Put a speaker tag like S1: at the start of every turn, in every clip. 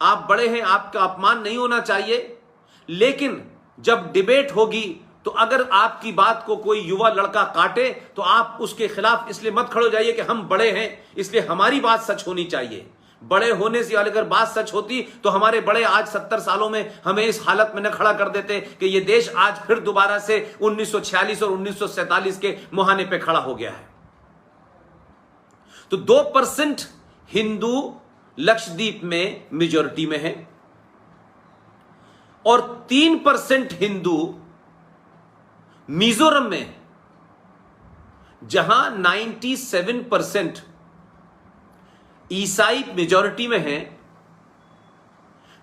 S1: आप बड़े हैं, आपका अपमान नहीं होना चाहिए, लेकिन जब डिबेट होगी तो अगर आपकी बात को कोई युवा लड़का काटे तो आप उसके खिलाफ इसलिए मत खड़े हो जाइए कि हम बड़े हैं इसलिए हमारी बात सच होनी चाहिए। बड़े होने से अगर बात सच होती तो हमारे बड़े आज 70 सालों में हमें इस हालत में न खड़ा कर देते कि ये देश आज फिर दोबारा से 1946 और 1947 के मुहाने पे खड़ा हो गया है। तो 2% हिंदू लक्षद्वीप में मेजॉरिटी में है और 3% हिंदू मिजोरम में, जहां 97% ईसाई मेजॉरिटी में है,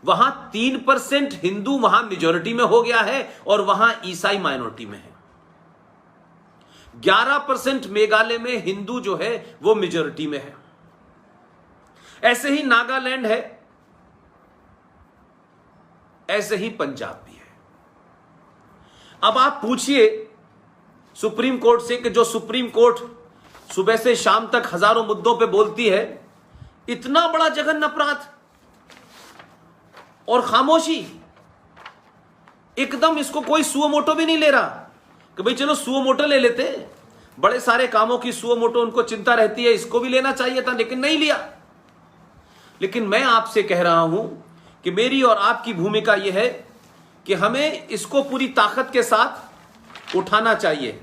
S1: वहां 3% हिंदू वहां मेजॉरिटी में हो गया है और वहां ईसाई माइनॉरिटी में है। 11% मेघालय में हिंदू जो है वो मेजॉरिटी में है। ऐसे ही नागालैंड है, ऐसे ही पंजाब भी है। अब आप पूछिए सुप्रीम कोर्ट से कि जो सुप्रीम कोर्ट सुबह से शाम तक हजारों मुद्दों पे बोलती है, इतना बड़ा जघन्य अपराध और खामोशी, एकदम इसको कोई सुओ मोटो भी नहीं ले रहा कि भाई चलो सुओ मोटो ले लेते, बड़े सारे कामों की सुओ मोटो उनको चिंता रहती है, इसको भी लेना चाहिए था लेकिन नहीं लिया। लेकिन मैं आपसे कह रहा हूं कि मेरी और आपकी भूमिका यह है कि हमें इसको पूरी ताकत के साथ उठाना चाहिए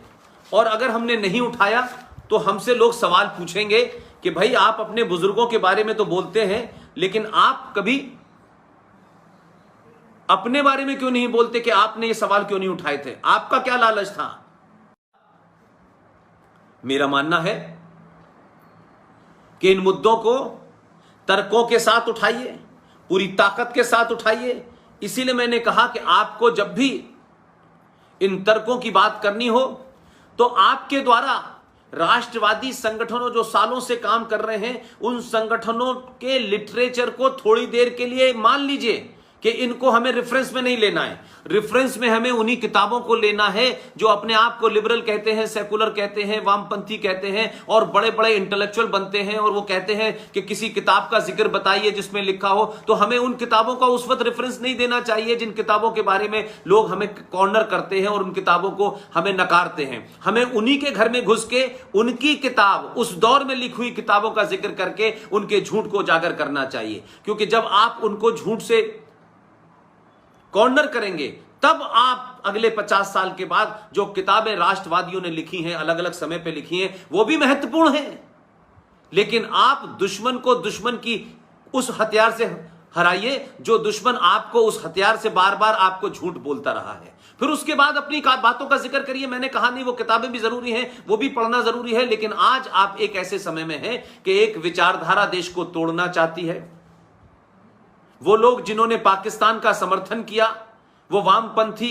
S1: और अगर हमने नहीं उठाया तो हमसे लोग सवाल पूछेंगे कि भाई आप अपने बुजुर्गों के बारे में तो बोलते हैं लेकिन आप कभी अपने बारे में क्यों नहीं बोलते कि आपने ये सवाल क्यों नहीं उठाए थे, आपका क्या लालच था। मेरा मानना है कि इन मुद्दों को तर्कों के साथ उठाइए, पूरी ताकत के साथ उठाइए। इसीलिए मैंने कहा कि आपको जब भी इन तर्कों की बात करनी हो तो आपके द्वारा राष्ट्रवादी संगठनों जो सालों से काम कर रहे हैं उन संगठनों के लिटरेचर को थोड़ी देर के लिए मान लीजिए कि इनको हमें रेफरेंस में नहीं लेना है। रेफरेंस में हमें उन्हीं किताबों को लेना है जो अपने आप को लिबरल कहते हैं, सेकुलर कहते हैं, वामपंथी कहते हैं और बड़े बड़े इंटेलेक्चुअल बनते हैं और वो कहते हैं कि किसी किताब का जिक्र बताइए जिसमें लिखा हो, तो हमें उन किताबों का उस वक्त रेफरेंस नहीं देना चाहिए जिन किताबों के बारे में लोग हमें कॉर्नर करते हैं और उन किताबों को हमें नकारते हैं। हमें उन्हीं के घर में घुस के उनकी किताब, उस दौर में लिखी हुई किताबों का जिक्र करके उनके झूठ को उजागर करना चाहिए, क्योंकि जब आप उनको झूठ से कॉर्नर करेंगे तब आप अगले 50 साल के बाद जो किताबें राष्ट्रवादियों ने लिखी हैं, अलग अलग समय पे लिखी हैं, वो भी महत्वपूर्ण हैं। लेकिन आप दुश्मन को दुश्मन की उस हथियार से हराइए जो दुश्मन आपको उस हथियार से बार बार आपको झूठ बोलता रहा है, फिर उसके बाद अपनी बातों का जिक्र करिए। मैंने कहा नहीं, वो किताबें भी जरूरी हैं, वो भी पढ़ना जरूरी है, लेकिन आज आप एक ऐसे समय में हैं कि एक विचारधारा देश को तोड़ना चाहती है। वो लोग जिन्होंने पाकिस्तान का समर्थन किया, वो वामपंथी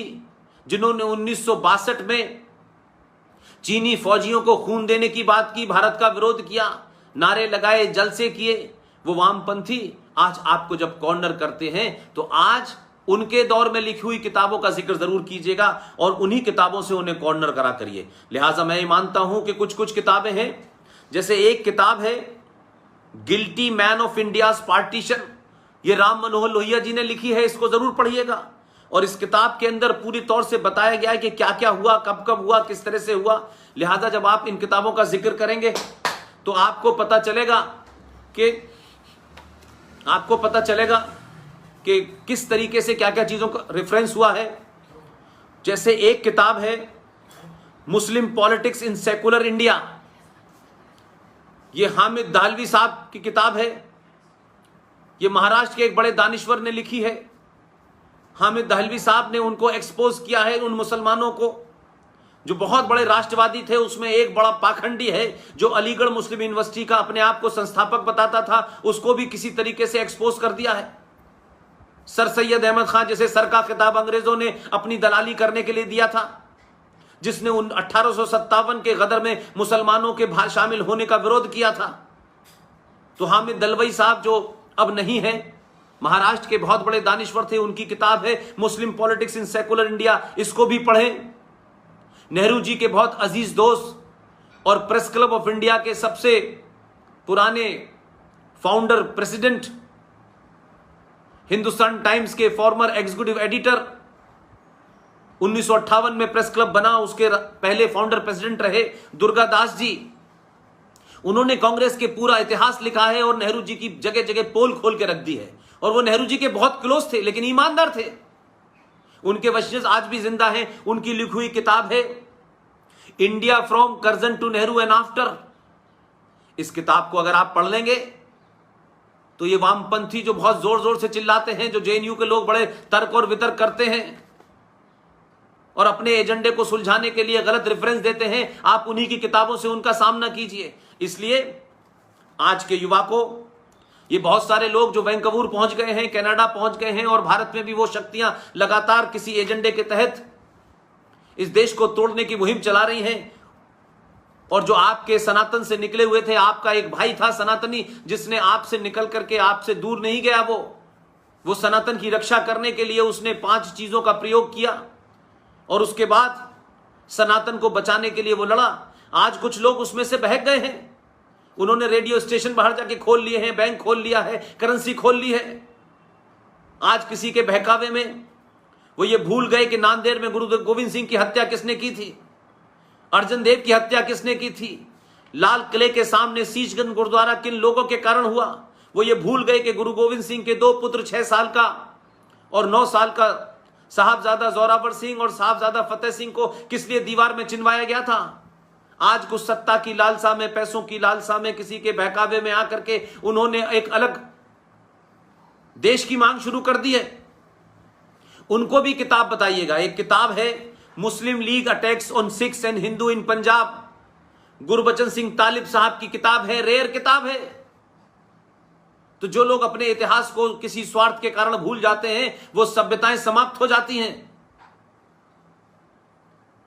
S1: जिन्होंने 1962 में चीनी फौजियों को खून देने की बात की, भारत का विरोध किया, नारे लगाए, जलसे किए, वो वामपंथी आज आपको जब कॉर्नर करते हैं तो आज उनके दौर में लिखी हुई किताबों का जिक्र जरूर कीजिएगा और उन्हीं किताबों से उन्हें कॉर्नर करा करिए। लिहाजा मैं ये मानता हूं कि कुछ कुछ किताबें हैं, जैसे एक किताब है guilty man of India's partition, ये राम मनोहर लोहिया जी ने लिखी है, इसको जरूर पढ़िएगा। और इस किताब के अंदर पूरी तौर से बताया गया है कि क्या क्या हुआ, कब कब हुआ, किस तरह से हुआ। लिहाजा जब आप इन किताबों का जिक्र करेंगे तो आपको पता चलेगा कि किस तरीके से क्या क्या चीजों का रेफरेंस हुआ है। जैसे एक किताब है मुस्लिम पॉलिटिक्स इन सेकुलर इंडिया, ये हामिद दाहलवी साहब की किताब है, ये महाराष्ट्र के एक बड़े दानिश्वर ने लिखी है। हामिद दाहलवी साहब ने उनको एक्सपोज किया है, उन मुसलमानों को जो बहुत बड़े राष्ट्रवादी थे। उसमें एक बड़ा पाखंडी है जो अलीगढ़ मुस्लिम यूनिवर्सिटी का अपने आप को संस्थापक बताता था, उसको भी किसी तरीके से एक्सपोज कर दिया है। सर सैयद अहमद खान जैसे सर का खिताब अंग्रेजों ने अपनी दलाली करने के लिए दिया था, जिसने 1857 के गदर में मुसलमानों के शामिल होने का विरोध किया था। तो हामिद दलवई साहब जो अब नहीं है, महाराष्ट्र के बहुत बड़े दानिश्वर थे, उनकी किताब है मुस्लिम पॉलिटिक्स इन सेकुलर इंडिया, इसको भी पढ़ें। नेहरू जी के बहुत अजीज दोस्त और प्रेस क्लब ऑफ इंडिया के सबसे पुराने फाउंडर प्रेसिडेंट हिंदुस्तान टाइम्स के फॉर्मर एग्जीक्यूटिव एडिटर, 1958 में प्रेस क्लब बना, उसके पहले फाउंडर प्रेसिडेंट रहे दुर्गा दास जी। उन्होंने कांग्रेस के पूरा इतिहास लिखा है और नेहरू जी की जगह जगह पोल खोल के रख दी है। और वो नेहरू जी के बहुत क्लोज थे, लेकिन ईमानदार थे। उनके वंशज आज भी जिंदा हैं। उनकी लिखी हुई किताब है India from Curzon to Nehru and after. इस किताब को अगर आप पढ़ लेंगे तो ये वामपंथी जो बहुत जोर जोर से चिल्लाते हैं, जो जेएनयू के लोग बड़े तर्क और वितर्क करते हैं और अपने एजेंडे को सुलझाने के लिए गलत रेफरेंस देते हैं, आप उन्हीं की किताबों से उनका सामना कीजिए। इसलिए आज के युवा को, ये बहुत सारे लोग जो वैंकूवर पहुंच गए हैं, कनाडा पहुंच गए हैं और भारत में भी वो शक्तियां लगातार किसी एजेंडे के तहत इस देश को तोड़ने की मुहिम चला रही हैं। और जो आपके सनातन से निकले हुए थे, आपका एक भाई था सनातनी जिसने आपसे निकल करके आपसे दूर नहीं गया, वो सनातन की रक्षा करने के लिए उसने 5 चीजों का प्रयोग किया और उसके बाद सनातन को बचाने के लिए वो लड़ा। आज कुछ लोग उसमें से बहक गए हैं। उन्होंने रेडियो स्टेशन बाहर जाके खोल लिए हैं, बैंक खोल लिया है, करेंसी खोल ली है। आज किसी के बहकावे में वो ये भूल गए कि नांदेड़ में गुरु गोविंद सिंह की हत्या किसने की थी, अर्जन देव की हत्या किसने की थी, लाल किले के सामने शीशगंज गुरुद्वारा किन लोगों के कारण हुआ। वो ये भूल गए कि गुरु गोविंद सिंह के 2 पुत्र 6 साल का और 9 साल का साहबजादा जोरावर सिंह और साहबजादा फतेह सिंह को किस लिए दीवार में चिनवाया गया था। आज कुछ सत्ता की लालसा में, पैसों की लालसा में, किसी के बहकावे में आकर के उन्होंने एक अलग देश की मांग शुरू कर दी है। उनको भी किताब बताइएगा। एक किताब है Muslim League attacks on Sikhs and Hindu in Punjab, Gurbachan Singh Talib साहब की किताब है, रेयर किताब है। तो जो लोग अपने इतिहास को किसी स्वार्थ के कारण भूल जाते हैं, वो सभ्यताएं समाप्त हो जाती हैं।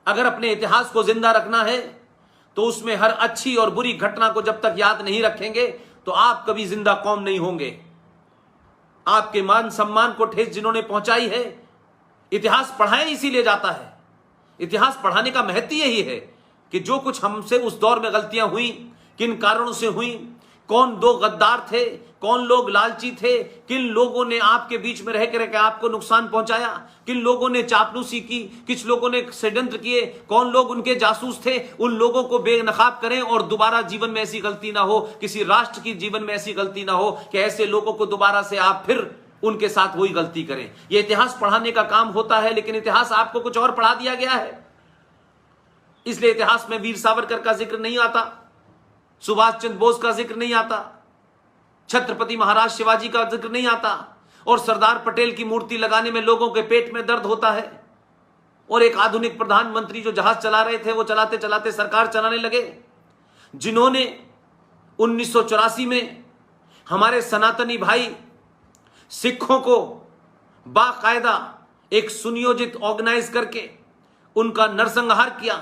S1: अगर अपने इतिहास को जिंदा रखना है तो उसमें हर अच्छी और बुरी घटना को जब तक याद नहीं रखेंगे तो आप कभी जिंदा कौम नहीं होंगे। आपके मान सम्मान को ठेस जिन्होंने पहुंचाई है, इतिहास पढ़ाए इसीलिए जाता है। इतिहास पढ़ाने का महत्व यही है कि जो कुछ हमसे उस दौर में गलतियां हुई, किन कारणों से हुई, कौन 2 गद्दार थे, कौन लोग लालची थे, किन लोगों ने आपके बीच में रह कर आपको नुकसान पहुंचाया, किन लोगों ने चापलूसी की, किस लोगों ने षड्यंत्र किए, कौन लोग उनके जासूस थे, उन लोगों को बेनकाब करें और दोबारा जीवन में ऐसी गलती ना हो, किसी राष्ट्र की जीवन में ऐसी गलती ना हो कि ऐसे लोगों को दोबारा से आप फिर उनके साथ वही गलती करें। यह इतिहास पढ़ाने का काम होता है, लेकिन इतिहास आपको कुछ और पढ़ा दिया गया है। इसलिए इतिहास में वीर सावरकर का जिक्र नहीं आता, सुभाष चंद्र बोस का जिक्र नहीं आता, छत्रपति महाराज शिवाजी का जिक्र नहीं आता, और सरदार पटेल की मूर्ति लगाने में लोगों के पेट में दर्द होता है। और एक आधुनिक प्रधानमंत्री जो जहाज चला रहे थे, वो चलाते चलाते सरकार चलाने लगे, जिन्होंने 1984 में हमारे सनातनी भाई सिखों को बाकायदा एक सुनियोजित ऑर्गेनाइज करके उनका नरसंहार किया,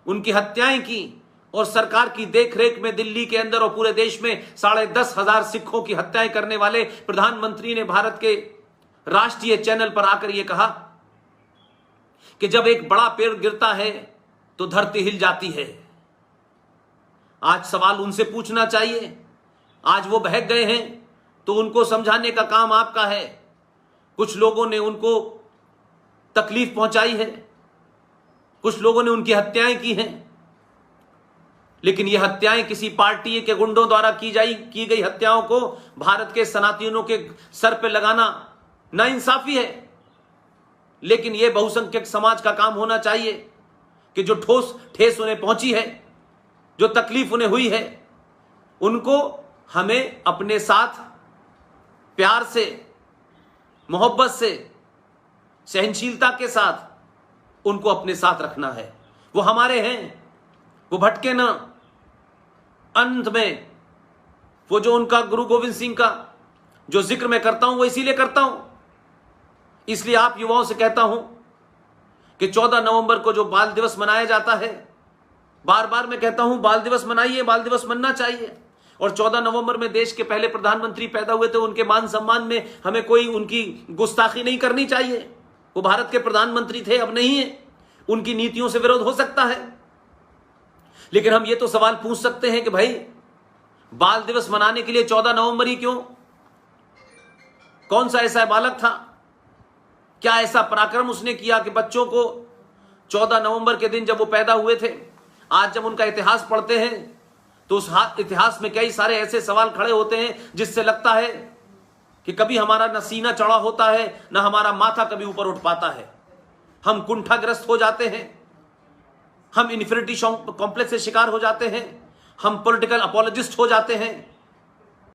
S1: उनकी हत्याएं की, और सरकार की देखरेख में दिल्ली के अंदर और पूरे देश में 10,500 सिखों की हत्याएं करने वाले प्रधानमंत्री ने भारत के राष्ट्रीय चैनल पर आकर यह कहा कि जब एक बड़ा पेड़ गिरता है तो धरती हिल जाती है। आज सवाल उनसे पूछना चाहिए। आज वो बहक गए हैं तो उनको समझाने का काम आपका है। कुछ लोगों ने उनको तकलीफ पहुंचाई है, कुछ लोगों ने उनकी हत्याएं की हैं, लेकिन ये हत्याएं किसी पार्टी के गुंडों द्वारा की गई हत्याओं को भारत के सनातनियों के सर पे लगाना नाइंसाफी है। लेकिन यह बहुसंख्यक समाज का काम होना चाहिए कि जो ठेस उन्हें पहुंची है, जो तकलीफ उन्हें हुई है, उनको हमें अपने साथ प्यार से, मोहब्बत से, सहनशीलता के साथ उनको अपने साथ रखना है। वो हमारे हैं, वो भटके ना। अंत में वो जो उनका गुरु गोविंद सिंह का जो जिक्र मैं करता हूं, वो इसीलिए करता हूं, इसलिए आप युवाओं से कहता हूं कि 14 नवंबर को जो बाल दिवस मनाया जाता है, बार बार मैं कहता हूं बाल दिवस मनाइए, बाल दिवस मनना चाहिए। और 14 नवंबर में देश के पहले प्रधानमंत्री पैदा हुए थे, उनके मान सम्मान में हमें कोई उनकी गुस्ताखी नहीं करनी चाहिए। वो भारत के प्रधानमंत्री थे, अब नहीं है, उनकी नीतियों से विरोध हो सकता है, लेकिन हम ये तो सवाल पूछ सकते हैं कि भाई बाल दिवस मनाने के लिए 14 नवंबर ही क्यों? कौन सा ऐसा बालक था, क्या ऐसा पराक्रम उसने किया कि बच्चों को 14 नवंबर के दिन जब वो पैदा हुए थे, आज जब उनका इतिहास पढ़ते हैं तो उस इतिहास में कई सारे ऐसे सवाल खड़े होते हैं जिससे लगता है कि कभी हमारा न सीना चढ़ा होता है, न हमारा माथा कभी ऊपर उठ पाता है। हम कुंठाग्रस्त हो जाते हैं, हम इन्फिनिटी कॉम्प्लेक्स से शिकार हो जाते हैं, हम पॉलिटिकल अपॉलोजिस्ट हो जाते हैं,